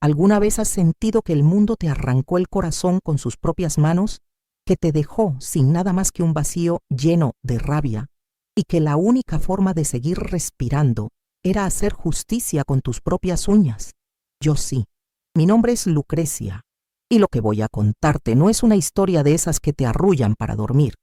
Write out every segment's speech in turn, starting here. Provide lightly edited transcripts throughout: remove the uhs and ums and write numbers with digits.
¿Alguna vez has sentido que el mundo te arrancó el corazón con sus propias manos, que te dejó sin nada más que un vacío lleno de rabia, y que la única forma de seguir respirando era hacer justicia con tus propias uñas? Yo sí. Mi nombre es Lucrecia, y lo que voy a contarte no es una historia de esas que te arrullan para dormir,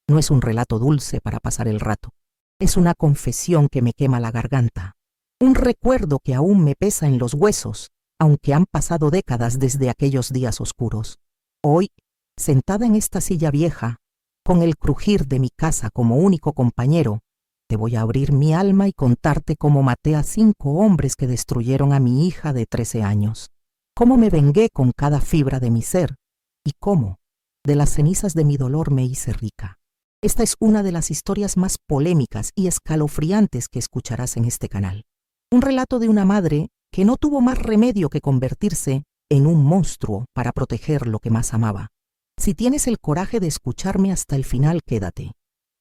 no es un relato dulce para pasar el rato, es una confesión que me quema la garganta, un recuerdo que aún me pesa en los huesos, aunque han pasado décadas desde aquellos días oscuros. Hoy, sentada en esta silla vieja, con el crujir de mi casa como único compañero, te voy a abrir mi alma y contarte cómo maté a 5 hombres que destruyeron a mi hija de 13 años, cómo me vengué con cada fibra de mi ser y cómo, de las cenizas de mi dolor, me hice rica. Esta es una de las historias más polémicas y escalofriantes que escucharás en este canal. Un relato de una madre que no tuvo más remedio que convertirse en un monstruo para proteger lo que más amaba. Si tienes el coraje de escucharme hasta el final, quédate.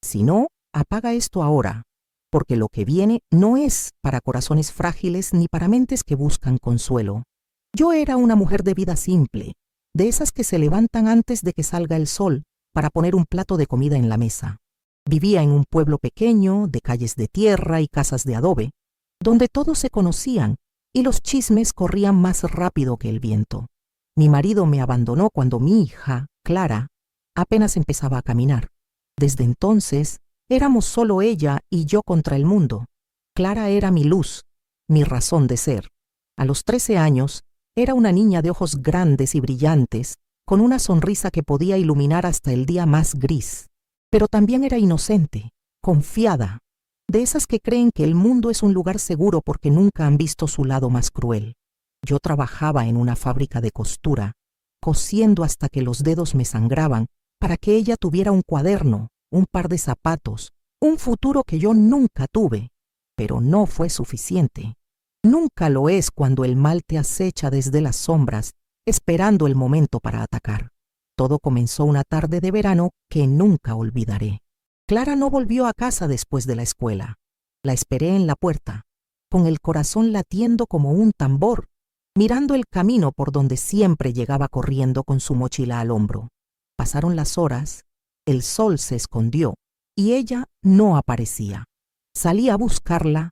Si no, apaga esto ahora, porque lo que viene no es para corazones frágiles ni para mentes que buscan consuelo. Yo era una mujer de vida simple, de esas que se levantan antes de que salga el sol para poner un plato de comida en la mesa. Vivía en un pueblo pequeño, de calles de tierra y casas de adobe, donde todos se conocían y los chismes corrían más rápido que el viento. Mi marido me abandonó cuando mi hija, Clara, apenas empezaba a caminar. Desde entonces, éramos solo ella y yo contra el mundo. Clara era mi luz, mi razón de ser. A los 13 años, era una niña de ojos grandes y brillantes, con una sonrisa que podía iluminar hasta el día más gris. Pero también era inocente, confiada, de esas que creen que el mundo es un lugar seguro porque nunca han visto su lado más cruel. Yo trabajaba en una fábrica de costura, cosiendo hasta que los dedos me sangraban para que ella tuviera un cuaderno, un par de zapatos, un futuro que yo nunca tuve, pero no fue suficiente. Nunca lo es cuando el mal te acecha desde las sombras, esperando el momento para atacar. Todo comenzó una tarde de verano que nunca olvidaré. Clara no volvió a casa después de la escuela. La esperé en la puerta, con el corazón latiendo como un tambor, mirando el camino por donde siempre llegaba corriendo con su mochila al hombro. Pasaron las horas, el sol se escondió y ella no aparecía. Salí a buscarla,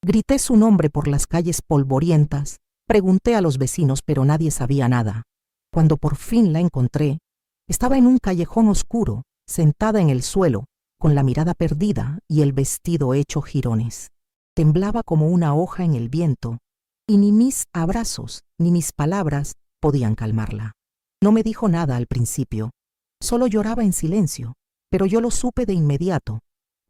grité su nombre por las calles polvorientas, pregunté a los vecinos, pero nadie sabía nada. Cuando por fin la encontré, estaba en un callejón oscuro, sentada en el suelo, con la mirada perdida y el vestido hecho jirones. Temblaba como una hoja en el viento, y ni mis abrazos ni mis palabras podían calmarla. No me dijo nada al principio, solo lloraba en silencio, pero yo lo supe de inmediato.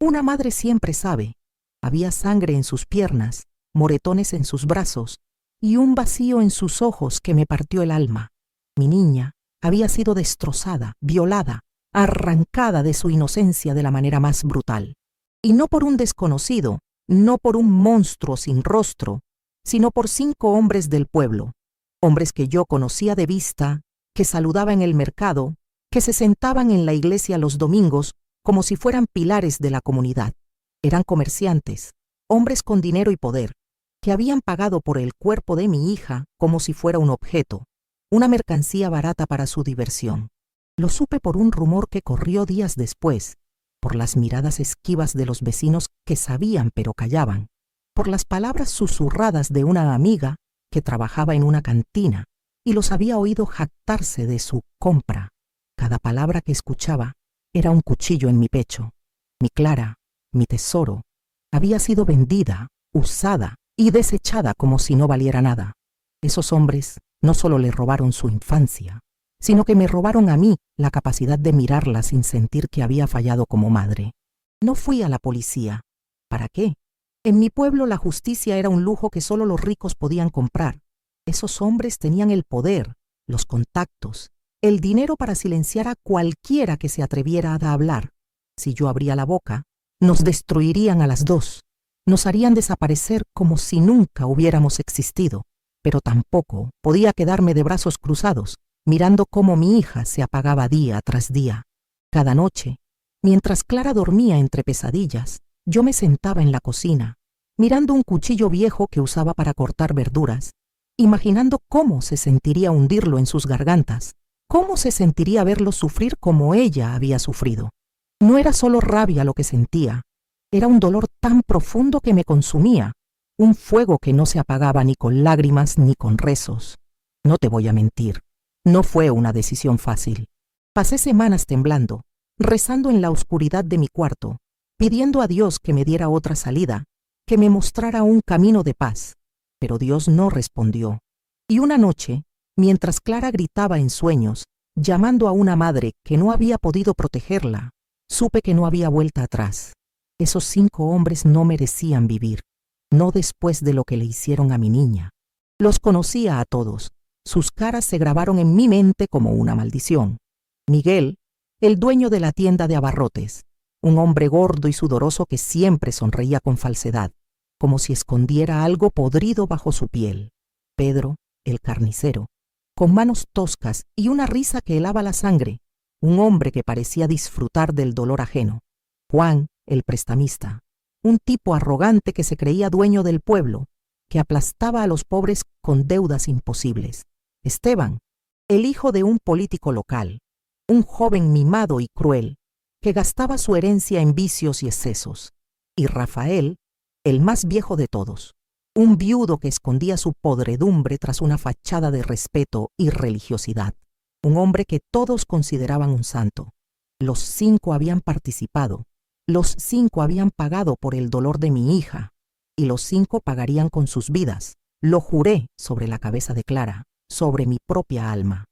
Una madre siempre sabe. Había sangre en sus piernas, moretones en sus brazos y un vacío en sus ojos que me partió el alma. Mi niña había sido destrozada, violada, arrancada de su inocencia de la manera más brutal. Y no por un desconocido, no por un monstruo sin rostro, sino por 5 hombres del pueblo, hombres que yo conocía de vista, que saludaba en el mercado, que se sentaban en la iglesia los domingos como si fueran pilares de la comunidad. Eran comerciantes, hombres con dinero y poder, que habían pagado por el cuerpo de mi hija como si fuera un objeto, una mercancía barata para su diversión. Lo supe por un rumor que corrió días después, por las miradas esquivas de los vecinos que sabían pero callaban, por las palabras susurradas de una amiga que trabajaba en una cantina y los había oído jactarse de su compra. Cada palabra que escuchaba era un cuchillo en mi pecho. Mi Clara, mi tesoro, había sido vendida, usada y desechada como si no valiera nada. Esos hombres no solo le robaron su infancia, sino que me robaron a mí la capacidad de mirarla sin sentir que había fallado como madre. No fui a la policía. ¿Para qué? En mi pueblo la justicia era un lujo que solo los ricos podían comprar. Esos hombres tenían el poder, los contactos, el dinero para silenciar a cualquiera que se atreviera a hablar. Si yo abría la boca, nos destruirían a las 2. Nos harían desaparecer como si nunca hubiéramos existido. Pero tampoco podía quedarme de brazos cruzados, mirando cómo mi hija se apagaba día tras día. Cada noche, mientras Clara dormía entre pesadillas, yo me sentaba en la cocina, mirando un cuchillo viejo que usaba para cortar verduras, imaginando cómo se sentiría hundirlo en sus gargantas, cómo se sentiría verlo sufrir como ella había sufrido. No era solo rabia lo que sentía, era un dolor tan profundo que me consumía, un fuego que no se apagaba ni con lágrimas ni con rezos. No te voy a mentir, no fue una decisión fácil. Pasé semanas temblando, rezando en la oscuridad de mi cuarto, pidiendo a Dios que me diera otra salida, que me mostrara un camino de paz. Pero Dios no respondió. Y una noche, mientras Clara gritaba en sueños, llamando a una madre que no había podido protegerla, supe que no había vuelta atrás. Esos 5 hombres no merecían vivir, no después de lo que le hicieron a mi niña. Los conocía a todos, sus caras se grabaron en mi mente como una maldición. Miguel, el dueño de la tienda de abarrotes, un hombre gordo y sudoroso que siempre sonreía con falsedad, como si escondiera algo podrido bajo su piel. Pedro, el carnicero, con manos toscas y una risa que helaba la sangre, un hombre que parecía disfrutar del dolor ajeno. Juan, el prestamista, un tipo arrogante que se creía dueño del pueblo, que aplastaba a los pobres con deudas imposibles. Esteban, el hijo de un político local, un joven mimado y cruel, que gastaba su herencia en vicios y excesos. Y Rafael, el más viejo de todos, un viudo que escondía su podredumbre tras una fachada de respeto y religiosidad. Un hombre que todos consideraban un santo. Los 5 habían participado, los 5 habían pagado por el dolor de mi hija, y los 5 pagarían con sus vidas. Lo juré sobre la cabeza de Clara, sobre mi propia alma.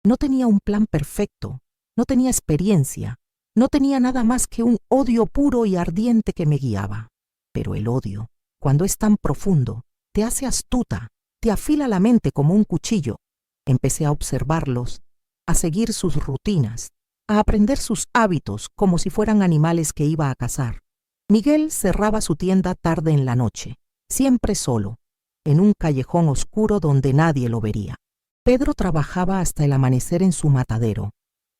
No tenía un plan perfecto, no tenía experiencia, no tenía nada más que un odio puro y ardiente que me guiaba. Pero el odio, cuando es tan profundo, te hace astuta, te afila la mente como un cuchillo. Empecé a observarlos, a seguir sus rutinas, a aprender sus hábitos como si fueran animales que iba a cazar. Miguel cerraba su tienda tarde en la noche, siempre solo, en un callejón oscuro donde nadie lo vería. Pedro trabajaba hasta el amanecer en su matadero,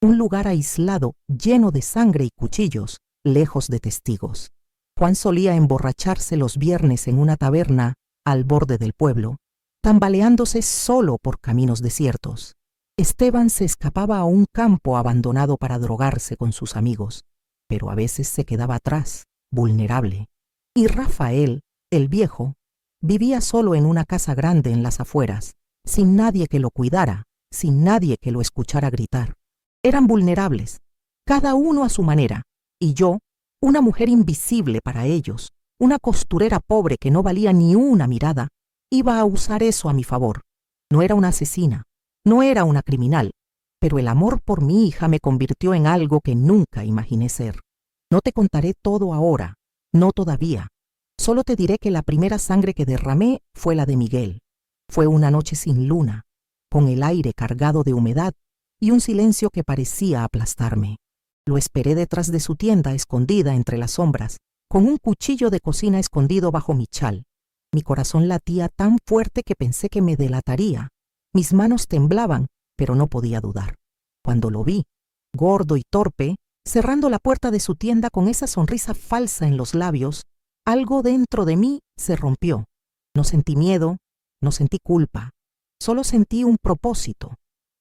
un lugar aislado, lleno de sangre y cuchillos, lejos de testigos. Juan solía emborracharse los viernes en una taberna al borde del pueblo, tambaleándose solo por caminos desiertos. Esteban se escapaba a un campo abandonado para drogarse con sus amigos, pero a veces se quedaba atrás, vulnerable. Y Rafael, el viejo, vivía solo en una casa grande en las afueras, sin nadie que lo cuidara, sin nadie que lo escuchara gritar. Eran vulnerables, cada uno a su manera, y yo, una mujer invisible para ellos, una costurera pobre que no valía ni una mirada, iba a usar eso a mi favor. No era una asesina, no era una criminal, pero el amor por mi hija me convirtió en algo que nunca imaginé ser. No te contaré todo ahora, no todavía. Solo te diré que la primera sangre que derramé fue la de Miguel. Fue una noche sin luna, con el aire cargado de humedad y un silencio que parecía aplastarme. Lo esperé detrás de su tienda, escondida entre las sombras, con un cuchillo de cocina escondido bajo mi chal. Mi corazón latía tan fuerte que pensé que me delataría. Mis manos temblaban, pero no podía dudar. Cuando lo vi, gordo y torpe, cerrando la puerta de su tienda con esa sonrisa falsa en los labios, algo dentro de mí se rompió. No sentí miedo, no sentí culpa, solo sentí un propósito.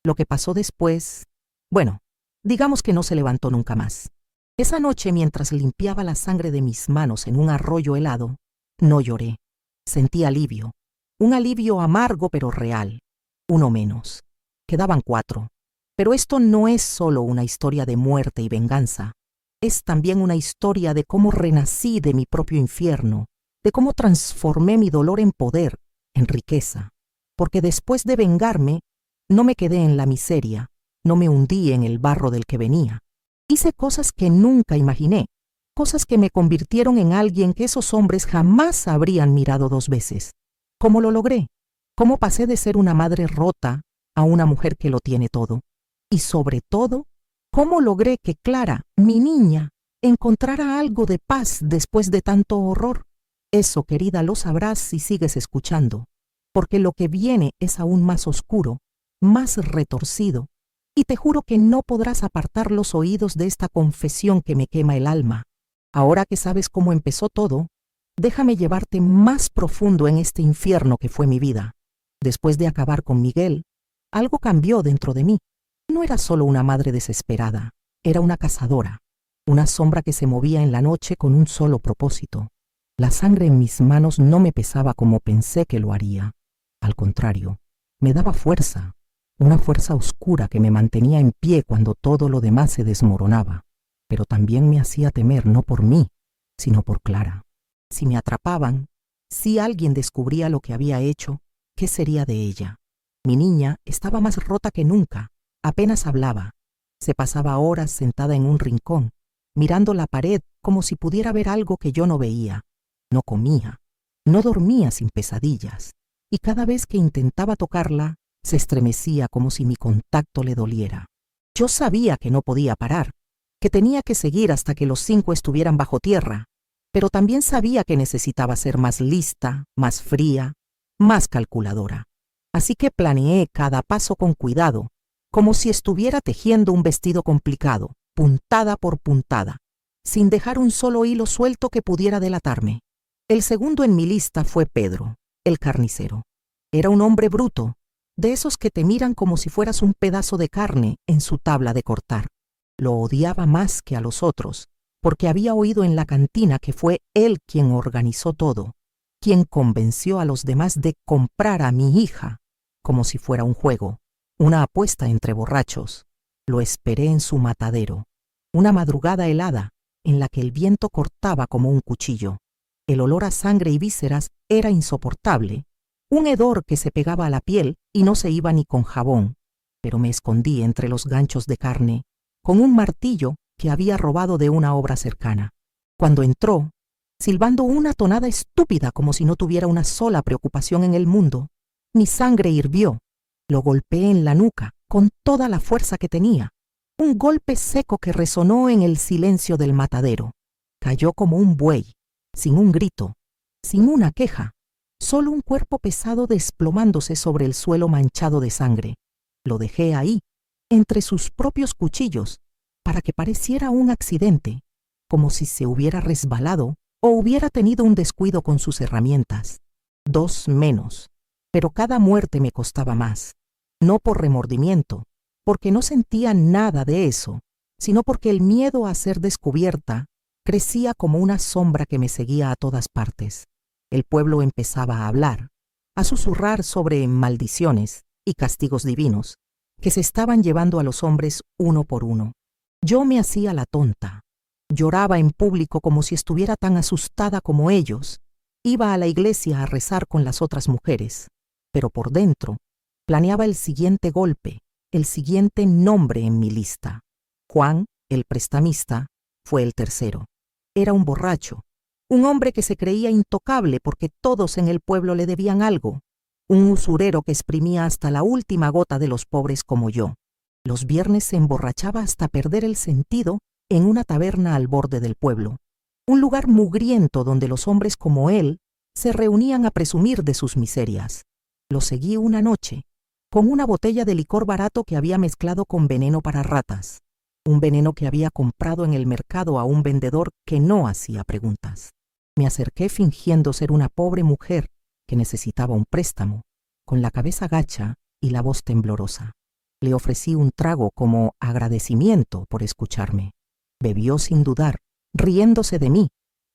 Lo que pasó después, bueno, digamos que no se levantó nunca más. Esa noche, mientras limpiaba la sangre de mis manos en un arroyo helado, no lloré. Sentí alivio, un alivio amargo pero real. Uno menos. Quedaban 4. Pero esto no es solo una historia de muerte y venganza. Es también una historia de cómo renací de mi propio infierno, de cómo transformé mi dolor en poder, en riqueza. Porque después de vengarme, no me quedé en la miseria, no me hundí en el barro del que venía. Hice cosas que nunca imaginé, cosas que me convirtieron en alguien que esos hombres jamás habrían mirado 2 veces. ¿Cómo lo logré? ¿Cómo pasé de ser una madre rota a una mujer que lo tiene todo? Y sobre todo, ¿cómo logré que Clara, mi niña, encontrara algo de paz después de tanto horror? Eso, querida, lo sabrás si sigues escuchando, porque lo que viene es aún más oscuro, más retorcido, y te juro que no podrás apartar los oídos de esta confesión que me quema el alma. Ahora que sabes cómo empezó todo, déjame llevarte más profundo en este infierno que fue mi vida. Después de acabar con Miguel, algo cambió dentro de mí. No era solo una madre desesperada, era una cazadora, una sombra que se movía en la noche con un solo propósito. La sangre en mis manos no me pesaba como pensé que lo haría. Al contrario, me daba fuerza, una fuerza oscura que me mantenía en pie cuando todo lo demás se desmoronaba. Pero también me hacía temer no por mí, sino por Clara. Si me atrapaban, si alguien descubría lo que había hecho, ¿qué sería de ella? Mi niña estaba más rota que nunca, apenas hablaba. Se pasaba horas sentada en un rincón, mirando la pared como si pudiera ver algo que yo no veía. No comía, no dormía sin pesadillas, y cada vez que intentaba tocarla, se estremecía como si mi contacto le doliera. Yo sabía que no podía parar, que tenía que seguir hasta que los 5 estuvieran bajo tierra, pero también sabía que necesitaba ser más lista, más fría, más calculadora. Así que planeé cada paso con cuidado, como si estuviera tejiendo un vestido complicado, puntada por puntada, sin dejar un solo hilo suelto que pudiera delatarme. El segundo en mi lista fue Pedro, el carnicero. Era un hombre bruto, de esos que te miran como si fueras un pedazo de carne en su tabla de cortar. Lo odiaba más que a los otros, porque había oído en la cantina que fue él quien organizó todo, quien convenció a los demás de comprar a mi hija, como si fuera un juego, una apuesta entre borrachos. Lo esperé en su matadero, una madrugada helada en la que el viento cortaba como un cuchillo. El olor a sangre y vísceras era insoportable, un hedor que se pegaba a la piel y no se iba ni con jabón, pero me escondí entre los ganchos de carne, con un martillo que había robado de una obra cercana. Cuando entró, silbando una tonada estúpida como si no tuviera una sola preocupación en el mundo, mi sangre hirvió. Lo golpeé en la nuca con toda la fuerza que tenía, un golpe seco que resonó en el silencio del matadero. Cayó como un buey, sin un grito, sin una queja, solo un cuerpo pesado desplomándose sobre el suelo manchado de sangre. Lo dejé ahí, entre sus propios cuchillos, para que pareciera un accidente, como si se hubiera resbalado o hubiera tenido un descuido con sus herramientas. 2 menos, pero cada muerte me costaba más, no por remordimiento, porque no sentía nada de eso, sino porque el miedo a ser descubierta crecía como una sombra que me seguía a todas partes. El pueblo empezaba a hablar, a susurrar sobre maldiciones y castigos divinos que se estaban llevando a los hombres uno por uno. Yo me hacía la tonta, lloraba en público como si estuviera tan asustada como ellos, iba a la iglesia a rezar con las otras mujeres, pero por dentro planeaba el siguiente golpe, el siguiente nombre en mi lista. Juan, el prestamista, fue el tercero. Era un borracho, un hombre que se creía intocable porque todos en el pueblo le debían algo, un usurero que exprimía hasta la última gota de los pobres como yo. Los viernes se emborrachaba hasta perder el sentido en una taberna al borde del pueblo, un lugar mugriento donde los hombres como él se reunían a presumir de sus miserias. Lo seguí una noche, con una botella de licor barato que había mezclado con veneno para ratas, un veneno que había comprado en el mercado a un vendedor que no hacía preguntas. Me acerqué fingiendo ser una pobre mujer que necesitaba un préstamo, con la cabeza gacha y la voz temblorosa. Le ofrecí un trago como agradecimiento por escucharme. Bebió sin dudar, riéndose de mí,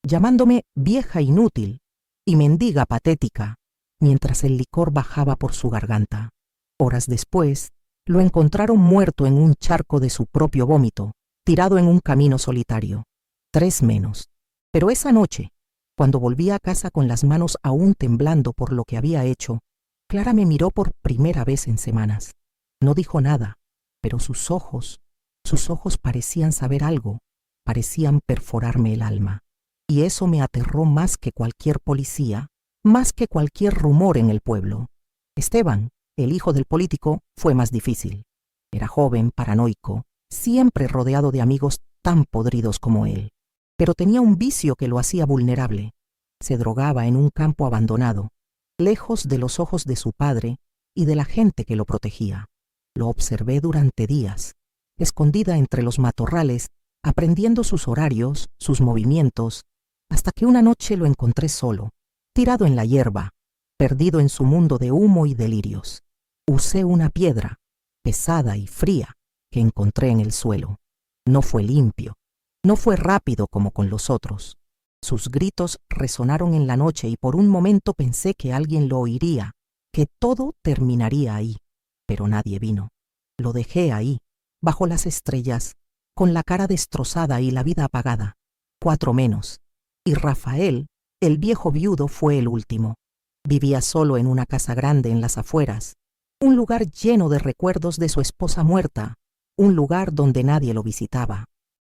llamándome vieja inútil y mendiga patética, mientras el licor bajaba por su garganta. Horas después, lo encontraron muerto en un charco de su propio vómito, tirado en un camino solitario. 3 menos. Pero esa noche, cuando volví a casa con las manos aún temblando por lo que había hecho, Clara me miró por primera vez en semanas. No dijo nada, pero sus ojos parecían saber algo, parecían perforarme el alma. Y eso me aterró más que cualquier policía, más que cualquier rumor en el pueblo. Esteban, el hijo del político, fue más difícil. Era joven, paranoico, siempre rodeado de amigos tan podridos como él. Pero tenía un vicio que lo hacía vulnerable. Se drogaba en un campo abandonado, lejos de los ojos de su padre y de la gente que lo protegía. Lo observé durante días, escondida entre los matorrales, aprendiendo sus horarios, sus movimientos, hasta que una noche lo encontré solo, tirado en la hierba, perdido en su mundo de humo y delirios. Usé una piedra, pesada y fría, que encontré en el suelo. No fue limpio, no fue rápido como con los otros. Sus gritos resonaron en la noche y por un momento pensé que alguien lo oiría, que todo terminaría ahí. Pero nadie vino. Lo dejé ahí, bajo las estrellas, con la cara destrozada y la vida apagada. 4 menos. Y Rafael, el viejo viudo, fue el último. Vivía solo en una casa grande en las afueras, un lugar lleno de recuerdos de su esposa muerta, un lugar donde nadie lo visitaba.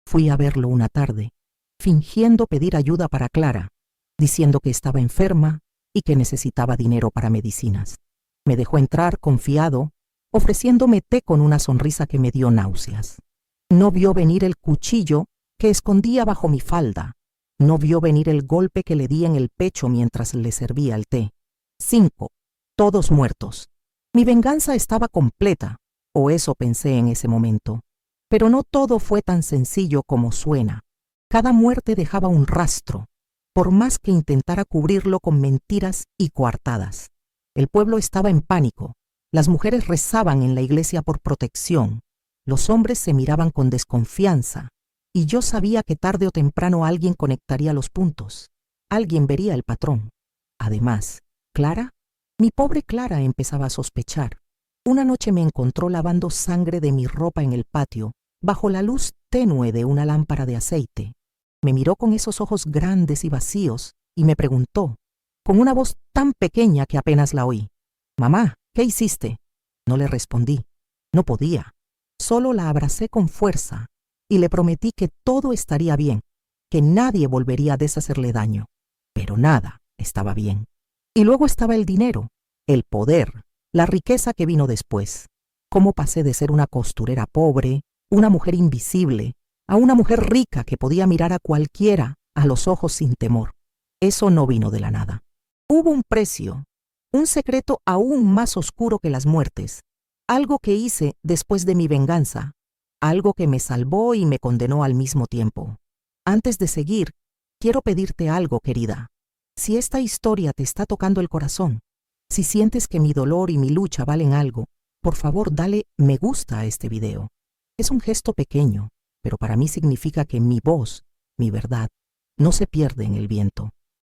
Fui a verlo una tarde, fingiendo pedir ayuda para Clara, diciendo que estaba enferma y que necesitaba dinero para medicinas. Me dejó entrar confiado, ofreciéndome té con una sonrisa que me dio náuseas. No vio venir el cuchillo que escondía bajo mi falda. No vio venir el golpe que le di en el pecho mientras le servía el té. 5, todos muertos. Mi venganza estaba completa, o eso pensé en ese momento. Pero no todo fue tan sencillo como suena. Cada muerte dejaba un rastro, por más que intentara cubrirlo con mentiras y coartadas. El pueblo estaba en pánico. Las mujeres rezaban en la iglesia por protección. Los hombres se miraban con desconfianza. Y yo sabía que tarde o temprano alguien conectaría los puntos. Alguien vería el patrón. Además, Clara, mi pobre Clara, empezaba a sospechar. Una noche me encontró lavando sangre de mi ropa en el patio, bajo la luz tenue de una lámpara de aceite. Me miró con esos ojos grandes y vacíos y me preguntó, con una voz tan pequeña que apenas la oí: «Mamá, ¿qué hiciste?». No le respondí. No podía. Solo la abracé con fuerza y le prometí que todo estaría bien, que nadie volvería a deshacerle daño. Pero nada estaba bien. Y luego estaba el dinero, el poder, la riqueza que vino después. ¿Cómo pasé de ser una costurera pobre, una mujer invisible, a una mujer rica que podía mirar a cualquiera a los ojos sin temor? Eso no vino de la nada. Hubo un precio, un secreto aún más oscuro que las muertes, algo que hice después de mi venganza, algo que me salvó y me condenó al mismo tiempo. Antes de seguir, quiero pedirte algo, querida. Si esta historia te está tocando el corazón, si sientes que mi dolor y mi lucha valen algo, por favor dale me gusta a este video. Es un gesto pequeño, pero para mí significa que mi voz, mi verdad, no se pierde en el viento.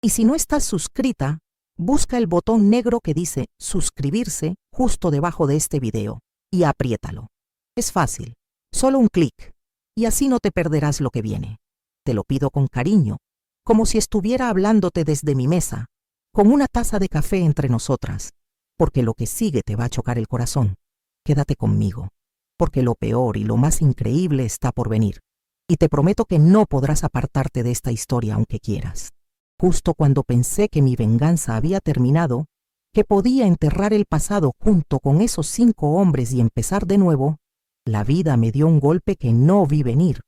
Y si no estás suscrita, busca el botón negro que dice suscribirse justo debajo de este video y apriétalo. Es fácil, solo un clic, y así no te perderás lo que viene. Te lo pido con cariño, como si estuviera hablándote desde mi mesa, con una taza de café entre nosotras, porque lo que sigue te va a chocar el corazón. Quédate conmigo, porque lo peor y lo más increíble está por venir, y te prometo que no podrás apartarte de esta historia aunque quieras. Justo cuando pensé que mi venganza había terminado, que podía enterrar el pasado junto con esos 5 hombres y empezar de nuevo, la vida me dio un golpe que no vi venir,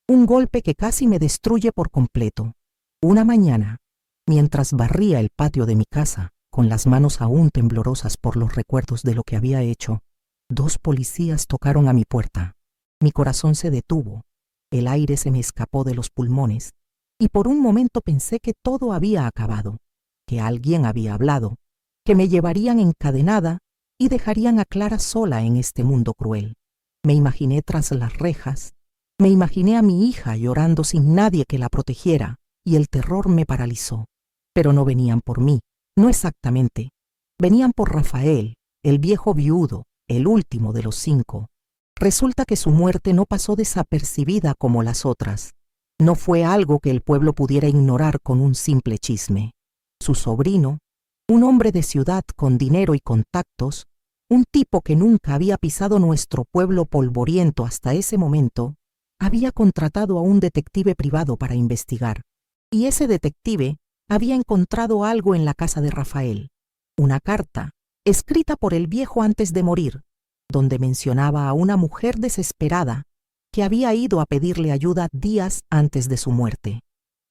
un golpe que casi me destruye por completo. Una mañana, mientras barría el patio de mi casa, con las manos aún temblorosas por los recuerdos de lo que había hecho, 2 policías tocaron a mi puerta. Mi corazón se detuvo, el aire se me escapó de los pulmones, y por un momento pensé que todo había acabado, que alguien había hablado, que me llevarían encadenada y dejarían a Clara sola en este mundo cruel. Me imaginé tras las rejas, me imaginé a mi hija llorando sin nadie que la protegiera, y el terror me paralizó. Pero no venían por mí, no exactamente. Venían por Rafael, el viejo viudo, el último de los 5. Resulta que su muerte no pasó desapercibida como las otras. No fue algo que el pueblo pudiera ignorar con un simple chisme. Su sobrino, un hombre de ciudad con dinero y contactos, un tipo que nunca había pisado nuestro pueblo polvoriento hasta ese momento, había contratado a un detective privado para investigar. Y ese detective había encontrado algo en la casa de Rafael, una carta, escrita por el viejo antes de morir, donde mencionaba a una mujer desesperada que había ido a pedirle ayuda días antes de su muerte.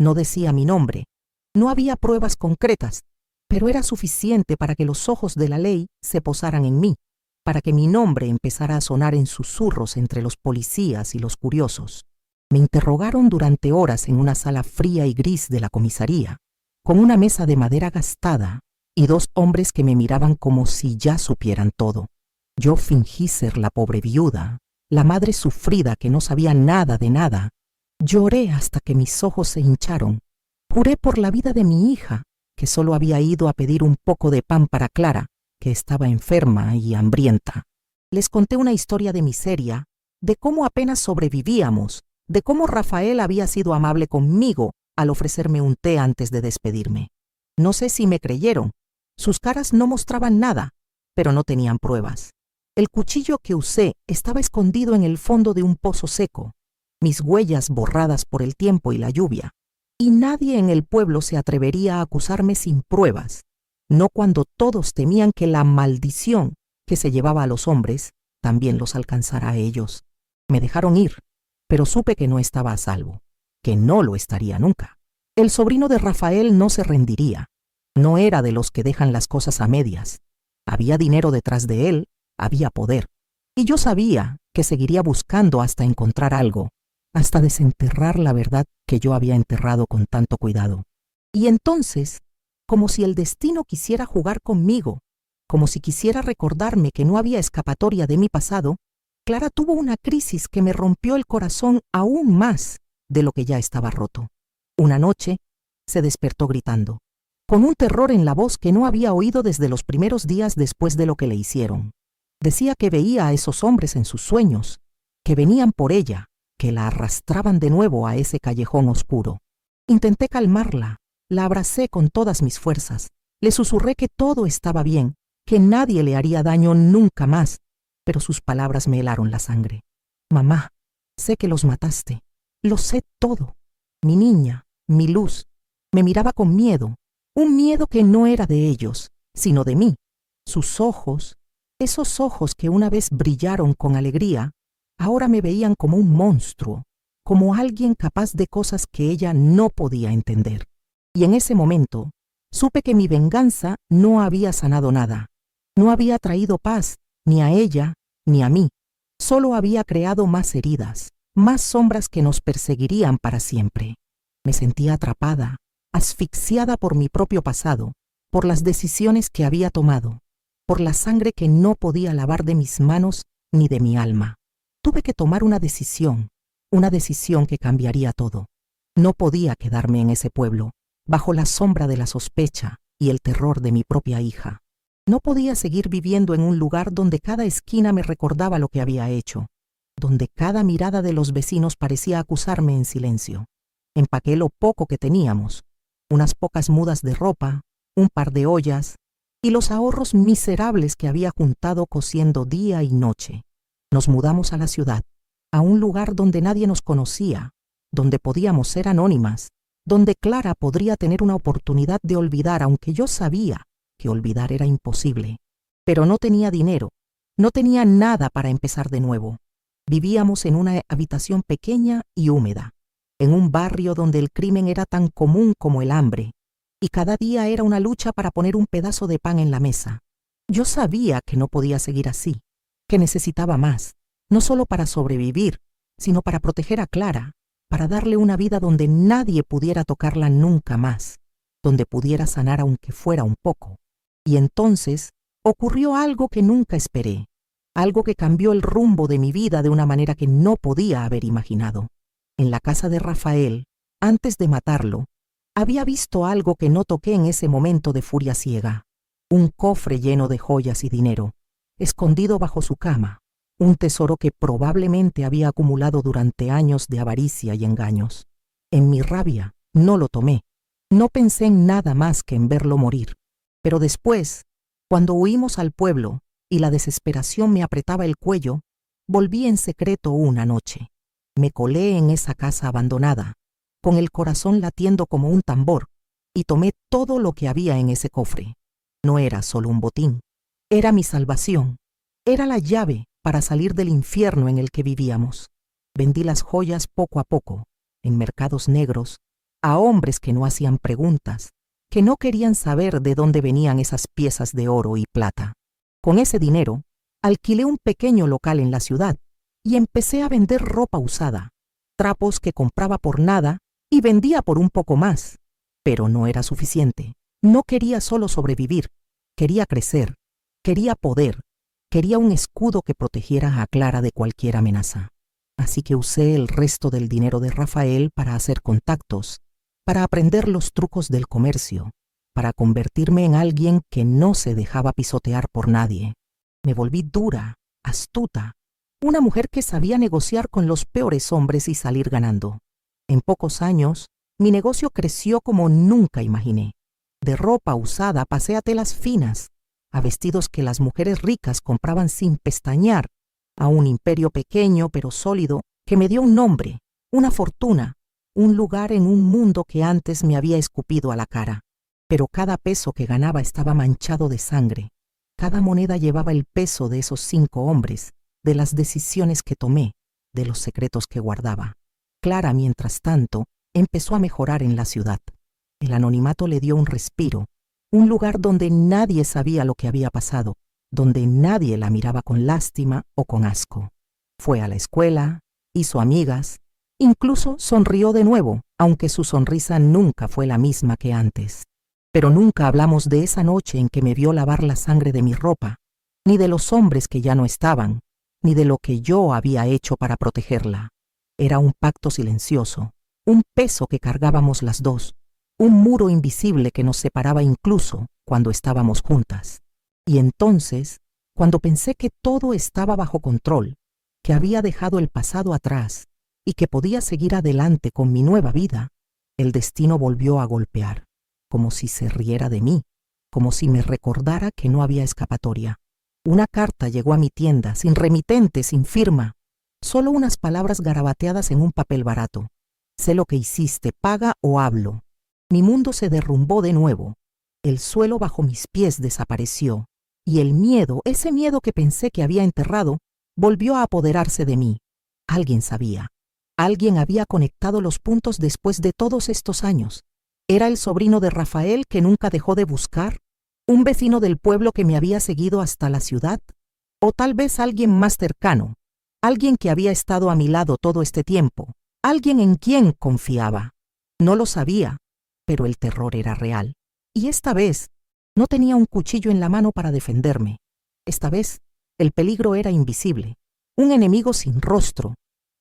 No decía mi nombre, no había pruebas concretas, pero era suficiente para que los ojos de la ley se posaran en mí, para que mi nombre empezara a sonar en susurros entre los policías y los curiosos. Me interrogaron durante horas en una sala fría y gris de la comisaría, con una mesa de madera gastada, y 2 hombres que me miraban como si ya supieran todo. Yo fingí ser la pobre viuda, la madre sufrida que no sabía nada de nada. Lloré hasta que mis ojos se hincharon. Juré por la vida de mi hija, que solo había ido a pedir un poco de pan para Clara, que estaba enferma y hambrienta. Les conté una historia de miseria, de cómo apenas sobrevivíamos, de cómo Rafael había sido amable conmigo al ofrecerme un té antes de despedirme. No sé si me creyeron. Sus caras no mostraban nada, pero no tenían pruebas. El cuchillo que usé estaba escondido en el fondo de un pozo seco, mis huellas borradas por el tiempo y la lluvia. Y nadie en el pueblo se atrevería a acusarme sin pruebas, no cuando todos temían que la maldición que se llevaba a los hombres también los alcanzara a ellos. Me dejaron ir, pero supe que no estaba a salvo, que no lo estaría nunca. El sobrino de Rafael no se rendiría. No era de los que dejan las cosas a medias. Había dinero detrás de él, había poder. Y yo sabía que seguiría buscando hasta encontrar algo, hasta desenterrar la verdad que yo había enterrado con tanto cuidado. Y entonces, como si el destino quisiera jugar conmigo, como si quisiera recordarme que no había escapatoria de mi pasado, Clara tuvo una crisis que me rompió el corazón aún más de lo que ya estaba roto. Una noche se despertó gritando, con un terror en la voz que no había oído desde los primeros días después de lo que le hicieron. Decía que veía a esos hombres en sus sueños, que venían por ella, que la arrastraban de nuevo a ese callejón oscuro. Intenté calmarla, la abracé con todas mis fuerzas, le susurré que todo estaba bien, que nadie le haría daño nunca más, pero sus palabras me helaron la sangre. Mamá, sé que los mataste, lo sé todo. Mi niña, mi luz, me miraba con miedo, un miedo que no era de ellos, sino de mí. Sus ojos, esos ojos que una vez brillaron con alegría, ahora me veían como un monstruo, como alguien capaz de cosas que ella no podía entender. Y en ese momento, supe que mi venganza no había sanado nada, no había traído paz, ni a ella, ni a mí. Solo había creado más heridas, más sombras que nos perseguirían para siempre. Me sentía atrapada, asfixiada por mi propio pasado, por las decisiones que había tomado, por la sangre que no podía lavar de mis manos ni de mi alma. Tuve que tomar una decisión que cambiaría todo. No podía quedarme en ese pueblo, bajo la sombra de la sospecha y el terror de mi propia hija. No podía seguir viviendo en un lugar donde cada esquina me recordaba lo que había hecho, donde cada mirada de los vecinos parecía acusarme en silencio. Empaqué lo poco que teníamos, unas pocas mudas de ropa, un par de ollas y los ahorros miserables que había juntado cosiendo día y noche. Nos mudamos a la ciudad, a un lugar donde nadie nos conocía, donde podíamos ser anónimas, donde Clara podría tener una oportunidad de olvidar, aunque yo sabía que olvidar era imposible. Pero no tenía dinero, no tenía nada para empezar de nuevo. Vivíamos en una habitación pequeña y húmeda, en un barrio donde el crimen era tan común como el hambre, y cada día era una lucha para poner un pedazo de pan en la mesa. Yo sabía que no podía seguir así, que necesitaba más, no solo para sobrevivir, sino para proteger a Clara, para darle una vida donde nadie pudiera tocarla nunca más, donde pudiera sanar aunque fuera un poco. Y entonces ocurrió algo que nunca esperé, algo que cambió el rumbo de mi vida de una manera que no podía haber imaginado. En la casa de Rafael, antes de matarlo, había visto algo que no toqué en ese momento de furia ciega. Un cofre lleno de joyas y dinero, escondido bajo su cama, un tesoro que probablemente había acumulado durante años de avaricia y engaños. En mi rabia, no lo tomé. No pensé en nada más que en verlo morir. Pero después, cuando huimos al pueblo y la desesperación me apretaba el cuello, volví en secreto una noche. Me colé en esa casa abandonada, con el corazón latiendo como un tambor, y tomé todo lo que había en ese cofre. No era solo un botín, era mi salvación, era la llave para salir del infierno en el que vivíamos. Vendí las joyas poco a poco, en mercados negros, a hombres que no hacían preguntas, que no querían saber de dónde venían esas piezas de oro y plata. Con ese dinero, alquilé un pequeño local en la ciudad y empecé a vender ropa usada, trapos que compraba por nada y vendía por un poco más. Pero no era suficiente. No quería solo sobrevivir, quería crecer, quería poder, quería un escudo que protegiera a Clara de cualquier amenaza. Así que usé el resto del dinero de Rafael para hacer contactos, para aprender los trucos del comercio, para convertirme en alguien que no se dejaba pisotear por nadie. Me volví dura, astuta, una mujer que sabía negociar con los peores hombres y salir ganando. En pocos años, mi negocio creció como nunca imaginé. De ropa usada pasé a telas finas, a vestidos que las mujeres ricas compraban sin pestañear, a un imperio pequeño pero sólido que me dio un nombre, una fortuna, un lugar en un mundo que antes me había escupido a la cara. Pero cada peso que ganaba estaba manchado de sangre. Cada moneda llevaba el peso de esos 5 hombres, de las decisiones que tomé, de los secretos que guardaba. Clara, mientras tanto, empezó a mejorar en la ciudad. El anonimato le dio un respiro, un lugar donde nadie sabía lo que había pasado, donde nadie la miraba con lástima o con asco. Fue a la escuela, hizo amigas, incluso sonrió de nuevo, aunque su sonrisa nunca fue la misma que antes. Pero nunca hablamos de esa noche en que me vio lavar la sangre de mi ropa, ni de los hombres que ya no estaban, ni de lo que yo había hecho para protegerla. Era un pacto silencioso, un peso que cargábamos las dos, un muro invisible que nos separaba incluso cuando estábamos juntas. Y entonces, cuando pensé que todo estaba bajo control, que había dejado el pasado atrás y que podía seguir adelante con mi nueva vida, el destino volvió a golpear, como si se riera de mí, como si me recordara que no había escapatoria. Una carta llegó a mi tienda, sin remitente, sin firma, solo unas palabras garabateadas en un papel barato. Sé lo que hiciste, paga o hablo. Mi mundo se derrumbó de nuevo. El suelo bajo mis pies desapareció, y el miedo, ese miedo que pensé que había enterrado, volvió a apoderarse de mí. Alguien sabía. Alguien había conectado los puntos después de todos estos años. ¿Era el sobrino de Rafael que nunca dejó de buscar? ¿Un vecino del pueblo que me había seguido hasta la ciudad? ¿O tal vez alguien más cercano? Alguien que había estado a mi lado todo este tiempo. Alguien en quien confiaba. No lo sabía, pero el terror era real. Y esta vez no tenía un cuchillo en la mano para defenderme. Esta vez el peligro era invisible, un enemigo sin rostro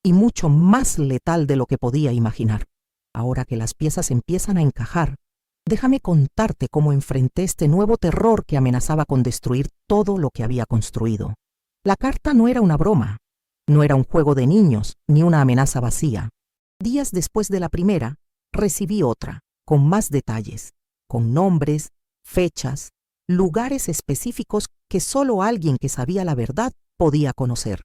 y mucho más letal de lo que podía imaginar. Ahora que las piezas empiezan a encajar, déjame contarte cómo enfrenté este nuevo terror que amenazaba con destruir todo lo que había construido. La carta no era una broma, no era un juego de niños ni una amenaza vacía. Días después de la primera, recibí otra, con más detalles, con nombres, fechas, lugares específicos que solo alguien que sabía la verdad podía conocer.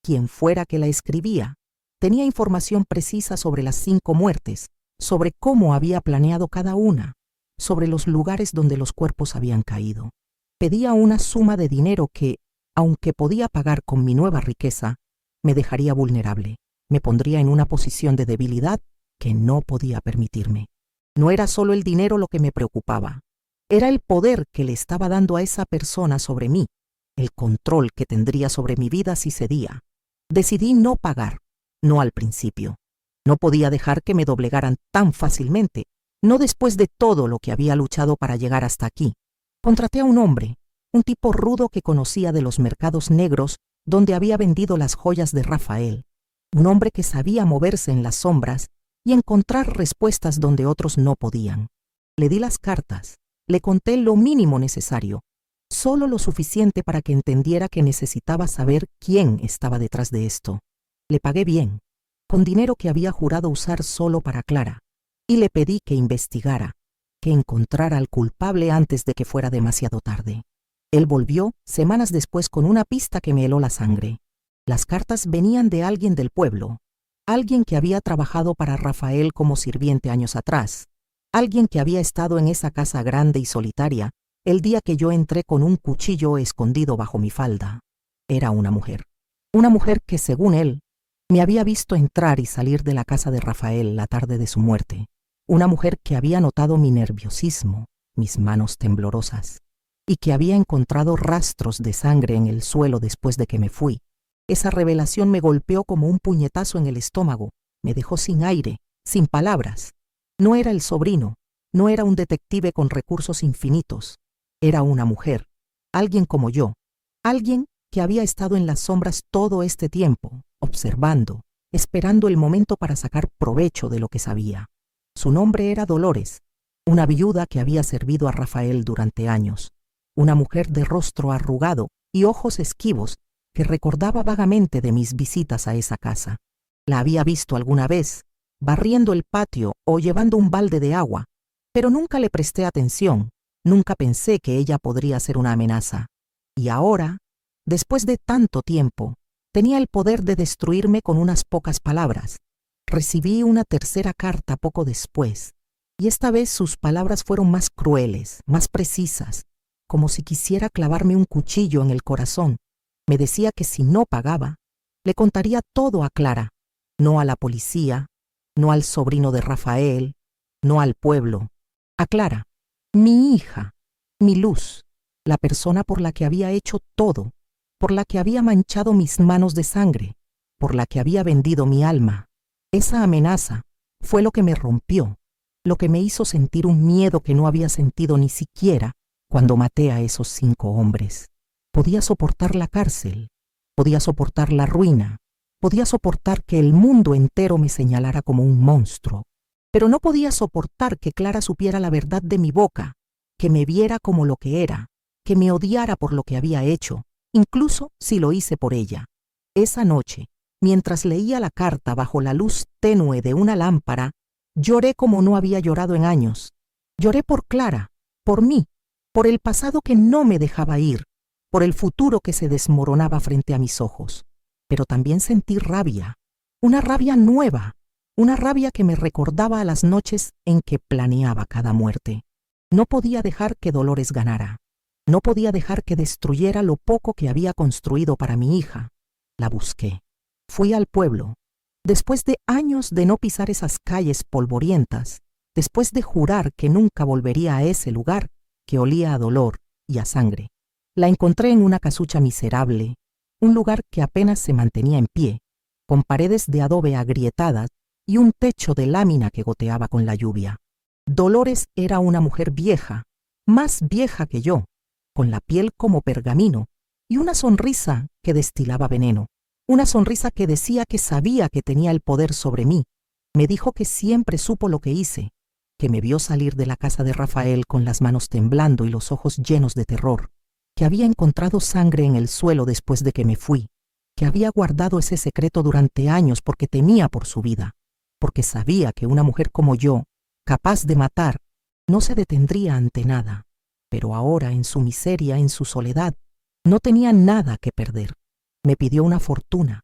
Quien fuera que la escribía, tenía información precisa sobre las 5 muertes, sobre cómo había planeado cada una, sobre los lugares donde los cuerpos habían caído. Pedía una suma de dinero que, aunque podía pagar con mi nueva riqueza, me dejaría vulnerable, me pondría en una posición de debilidad que no podía permitirme. No era solo el dinero lo que me preocupaba, era el poder que le estaba dando a esa persona sobre mí, el control que tendría sobre mi vida si cedía. Decidí no pagar, no al principio. No podía dejar que me doblegaran tan fácilmente, no después de todo lo que había luchado para llegar hasta aquí. Contraté a un hombre, un tipo rudo que conocía de los mercados negros donde había vendido las joyas de Rafael, un hombre que sabía moverse en las sombras y encontrar respuestas donde otros no podían. Le di las cartas, le conté lo mínimo necesario, solo lo suficiente para que entendiera que necesitaba saber quién estaba detrás de esto. Le pagué bien, con dinero que había jurado usar solo para Clara, y le pedí que investigara, que encontrara al culpable antes de que fuera demasiado tarde. Él volvió semanas después con una pista que me heló la sangre. Las cartas venían de alguien del pueblo, alguien que había trabajado para Rafael como sirviente años atrás, alguien que había estado en esa casa grande y solitaria el día que yo entré con un cuchillo escondido bajo mi falda. Era una mujer que, según él, me había visto entrar y salir de la casa de Rafael la tarde de su muerte. Una mujer que había notado mi nerviosismo, mis manos temblorosas, y que había encontrado rastros de sangre en el suelo después de que me fui. Esa revelación me golpeó como un puñetazo en el estómago, me dejó sin aire, sin palabras. No era el sobrino, No era un detective con recursos infinitos. Era una mujer, alguien como yo, alguien que había estado en las sombras todo este tiempo, observando, esperando el momento para sacar provecho de lo que sabía. Su nombre era Dolores, una viuda que había servido a Rafael durante años, una mujer de rostro arrugado y ojos esquivos que recordaba vagamente de mis visitas a esa casa. La había visto alguna vez, barriendo el patio o llevando un balde de agua, pero nunca le presté atención, nunca pensé que ella podría ser una amenaza. Y ahora, después de tanto tiempo, tenía el poder de destruirme con unas pocas palabras. Recibí una tercera carta poco después, y esta vez sus palabras fueron más crueles, más precisas, como si quisiera clavarme un cuchillo en el corazón. Me decía que si no pagaba, le contaría todo a Clara, no a la policía, no al sobrino de Rafael, no al pueblo, a Clara, mi hija, mi luz, la persona por la que había hecho todo, por la que había manchado mis manos de sangre, por la que había vendido mi alma. Esa amenaza fue lo que me rompió, lo que me hizo sentir un miedo que no había sentido ni siquiera cuando maté a esos 5 hombres. Podía soportar la cárcel, podía soportar la ruina, podía soportar que el mundo entero me señalara como un monstruo, pero no podía soportar que Clara supiera la verdad de mi boca, que me viera como lo que era, que me odiara por lo que había hecho, incluso si lo hice por ella. Esa noche, mientras leía la carta bajo la luz tenue de una lámpara, lloré como no había llorado en años. Lloré por Clara, por mí, por el pasado que no me dejaba ir, por el futuro que se desmoronaba frente a mis ojos. Pero también sentí rabia, una rabia nueva, una rabia que me recordaba a las noches en que planeaba cada muerte. No podía dejar que Dolores ganara. No podía dejar que destruyera lo poco que había construido para mi hija. La busqué. Fui al pueblo. Después de años de no pisar esas calles polvorientas, después de jurar que nunca volvería a ese lugar que olía a dolor y a sangre, la encontré en una casucha miserable, un lugar que apenas se mantenía en pie, con paredes de adobe agrietadas y un techo de lámina que goteaba con la lluvia. Dolores era una mujer vieja, más vieja que yo, con la piel como pergamino y una sonrisa que destilaba veneno, una sonrisa que decía que sabía que tenía el poder sobre mí. Me dijo que siempre supo lo que hice, que me vio salir de la casa de Rafael con las manos temblando y los ojos llenos de terror, que había encontrado sangre en el suelo después de que me fui, que había guardado ese secreto durante años porque temía por su vida, porque sabía que una mujer como yo, capaz de matar, no se detendría ante nada. Pero ahora, en su miseria, en su soledad, no tenía nada que perder. Me pidió una fortuna,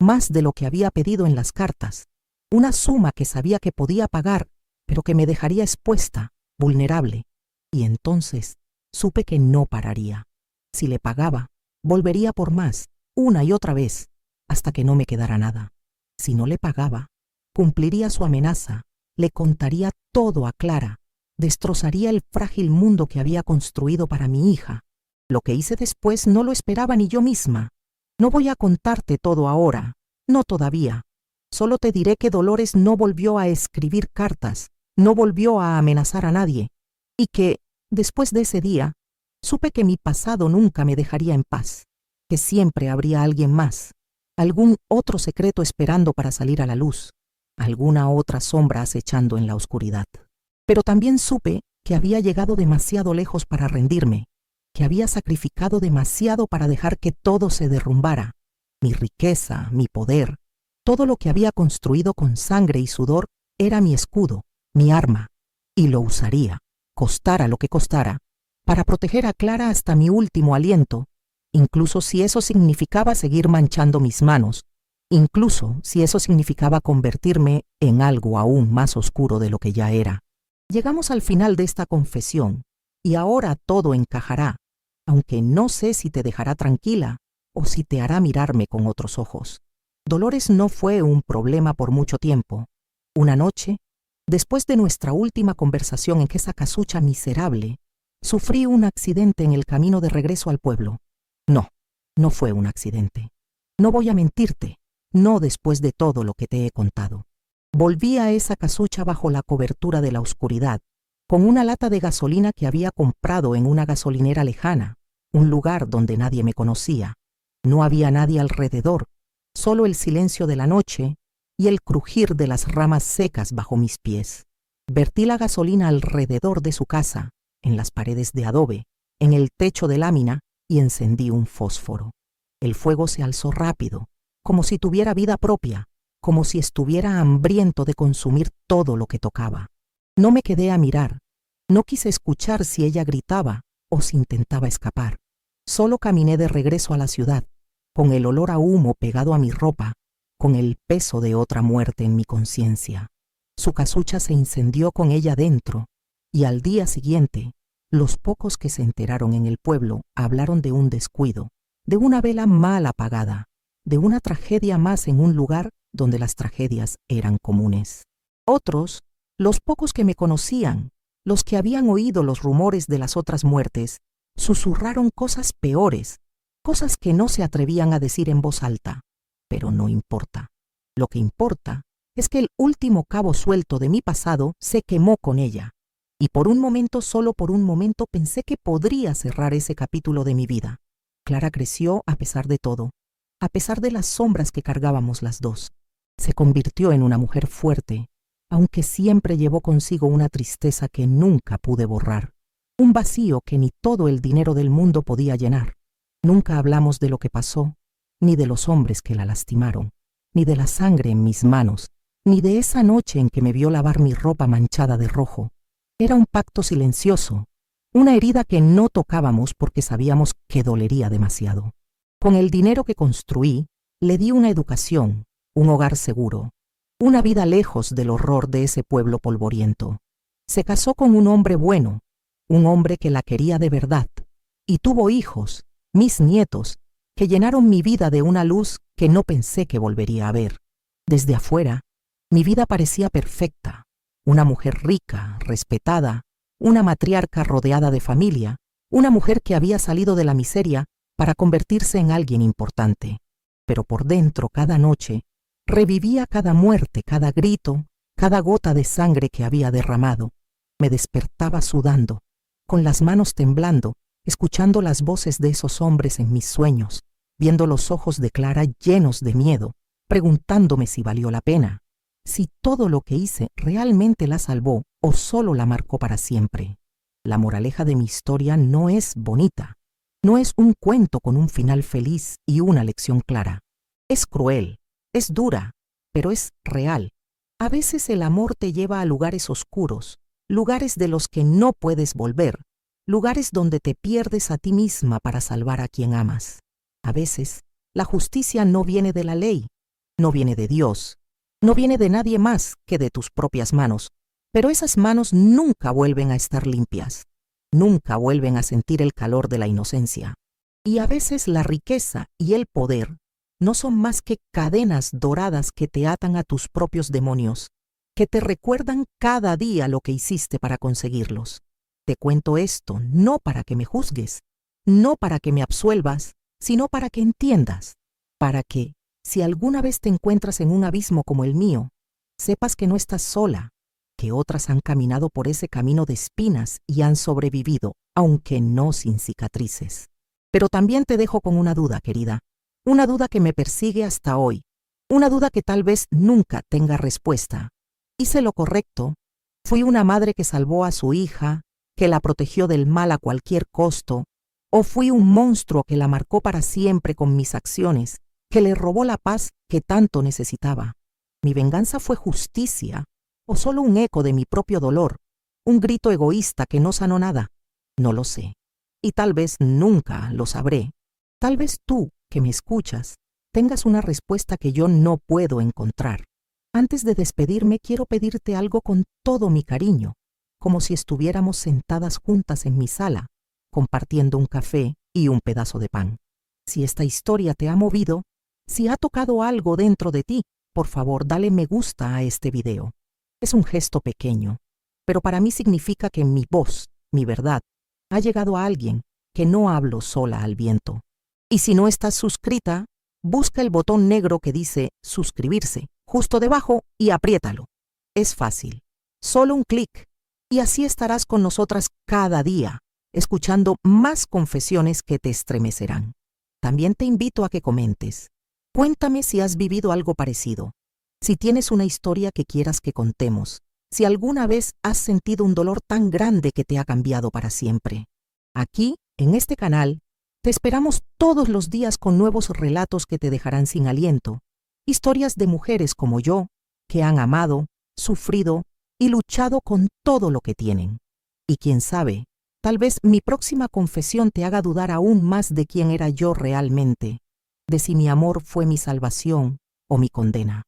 más de lo que había pedido en las cartas, una suma que sabía que podía pagar, pero que me dejaría expuesta, vulnerable. Y entonces supe que no pararía. Si le pagaba, volvería por más, una y otra vez, hasta que no me quedara nada. Si no le pagaba, cumpliría su amenaza, le contaría todo a Clara, destrozaría el frágil mundo que había construido para mi hija. Lo que hice después no lo esperaba ni yo misma. No voy a contarte todo ahora, no todavía. Solo te diré que Dolores no volvió a escribir cartas, no volvió a amenazar a nadie, y que, después de ese día, supe que mi pasado nunca me dejaría en paz, que siempre habría alguien más, algún otro secreto esperando para salir a la luz, alguna otra sombra acechando en la oscuridad. Pero también supe que había llegado demasiado lejos para rendirme, que había sacrificado demasiado para dejar que todo se derrumbara, mi riqueza, mi poder, todo lo que había construido con sangre y sudor era mi escudo, mi arma, y lo usaría, costara lo que costara, para proteger a Clara hasta mi último aliento, incluso si eso significaba seguir manchando mis manos, incluso si eso significaba convertirme en algo aún más oscuro de lo que ya era. Llegamos al final de esta confesión, y ahora todo encajará, aunque no sé si te dejará tranquila o si te hará mirarme con otros ojos. Dolores no fue un problema por mucho tiempo. Una noche, después de nuestra última conversación en esa casucha miserable, sufrí un accidente en el camino de regreso al pueblo. No, no fue un accidente. No voy a mentirte, no después de todo lo que te he contado. Volví a esa casucha bajo la cobertura de la oscuridad, con una lata de gasolina que había comprado en una gasolinera lejana, un lugar donde nadie me conocía. No había nadie alrededor, solo el silencio de la noche y el crujir de las ramas secas bajo mis pies. Vertí la gasolina alrededor de su casa, en las paredes de adobe, en el techo de lámina, y encendí un fósforo. El fuego se alzó rápido, como si tuviera vida propia, como si estuviera hambriento de consumir todo lo que tocaba. No me quedé a mirar, no quise escuchar si ella gritaba o si intentaba escapar. Solo caminé de regreso a la ciudad, con el olor a humo pegado a mi ropa, con el peso de otra muerte en mi conciencia. Su casucha se incendió con ella dentro, y al día siguiente, los pocos que se enteraron en el pueblo hablaron de un descuido, de una vela mal apagada, de una tragedia más en un lugar donde las tragedias eran comunes. Otros, los pocos que me conocían, los que habían oído los rumores de las otras muertes, susurraron cosas peores, cosas que no se atrevían a decir en voz alta. Pero no importa. Lo que importa es que el último cabo suelto de mi pasado se quemó con ella. Y por un momento, solo por un momento, pensé que podría cerrar ese capítulo de mi vida. Clara creció a pesar de todo, a pesar de las sombras que cargábamos las dos. Se convirtió en una mujer fuerte, aunque siempre llevó consigo una tristeza que nunca pude borrar, un vacío que ni todo el dinero del mundo podía llenar. Nunca hablamos de lo que pasó, ni de los hombres que la lastimaron, ni de la sangre en mis manos, ni de esa noche en que me vio lavar mi ropa manchada de rojo. Era un pacto silencioso, una herida que no tocábamos porque sabíamos que dolería demasiado. Con el dinero que construí, le di una educación, un hogar seguro, una vida lejos del horror de ese pueblo polvoriento. Se casó con un hombre bueno, un hombre que la quería de verdad, y tuvo hijos, mis nietos, que llenaron mi vida de una luz que no pensé que volvería a ver. Desde afuera, mi vida parecía perfecta, una mujer rica, respetada, una matriarca rodeada de familia, una mujer que había salido de la miseria para convertirse en alguien importante. Pero por dentro, cada noche, revivía cada muerte, cada grito, cada gota de sangre que había derramado. Me despertaba sudando, con las manos temblando, escuchando las voces de esos hombres en mis sueños, viendo los ojos de Clara llenos de miedo, preguntándome si valió la pena, si todo lo que hice realmente la salvó o solo la marcó para siempre. La moraleja de mi historia no es bonita, no es un cuento con un final feliz y una lección clara. Es cruel, es dura, pero es real. A veces el amor te lleva a lugares oscuros, lugares de los que no puedes volver, lugares donde te pierdes a ti misma para salvar a quien amas. A veces, la justicia no viene de la ley, no viene de Dios, no viene de nadie más que de tus propias manos, pero esas manos nunca vuelven a estar limpias, nunca vuelven a sentir el calor de la inocencia. Y a veces la riqueza y el poder no son más que cadenas doradas que te atan a tus propios demonios, que te recuerdan cada día lo que hiciste para conseguirlos. Te cuento esto no para que me juzgues, no para que me absuelvas, sino para que entiendas, para que, si alguna vez te encuentras en un abismo como el mío, sepas que no estás sola, que otras han caminado por ese camino de espinas y han sobrevivido, aunque no sin cicatrices. Pero también te dejo con una duda, querida, una duda que me persigue hasta hoy, una duda que tal vez nunca tenga respuesta. ¿Hice lo correcto? ¿Fui una madre que salvó a su hija, que la protegió del mal a cualquier costo? ¿O fui un monstruo que la marcó para siempre con mis acciones, que le robó la paz que tanto necesitaba? ¿Mi venganza fue justicia o solo un eco de mi propio dolor, un grito egoísta que no sanó nada? No lo sé, y tal vez nunca lo sabré. Tal vez tú, que me escuchas, tengas una respuesta que yo no puedo encontrar. Antes de despedirme, quiero pedirte algo con todo mi cariño, como si estuviéramos sentadas juntas en mi sala, compartiendo un café y un pedazo de pan. Si esta historia te ha movido, si ha tocado algo dentro de ti, por favor, dale me gusta a este video. Es un gesto pequeño, pero para mí significa que mi voz, mi verdad, ha llegado a alguien, que no hablo sola al viento. Y si no estás suscrita, busca el botón negro que dice suscribirse justo debajo y apriétalo. Es fácil, solo un clic. Y así estarás con nosotras cada día, escuchando más confesiones que te estremecerán. También te invito a que comentes. Cuéntame si has vivido algo parecido, si tienes una historia que quieras que contemos, si alguna vez has sentido un dolor tan grande que te ha cambiado para siempre. Aquí, en este canal, te esperamos todos los días con nuevos relatos que te dejarán sin aliento, historias de mujeres como yo, que han amado, sufrido y luchado con todo lo que tienen. Y quién sabe, tal vez mi próxima confesión te haga dudar aún más de quién era yo realmente, de si mi amor fue mi salvación o mi condena.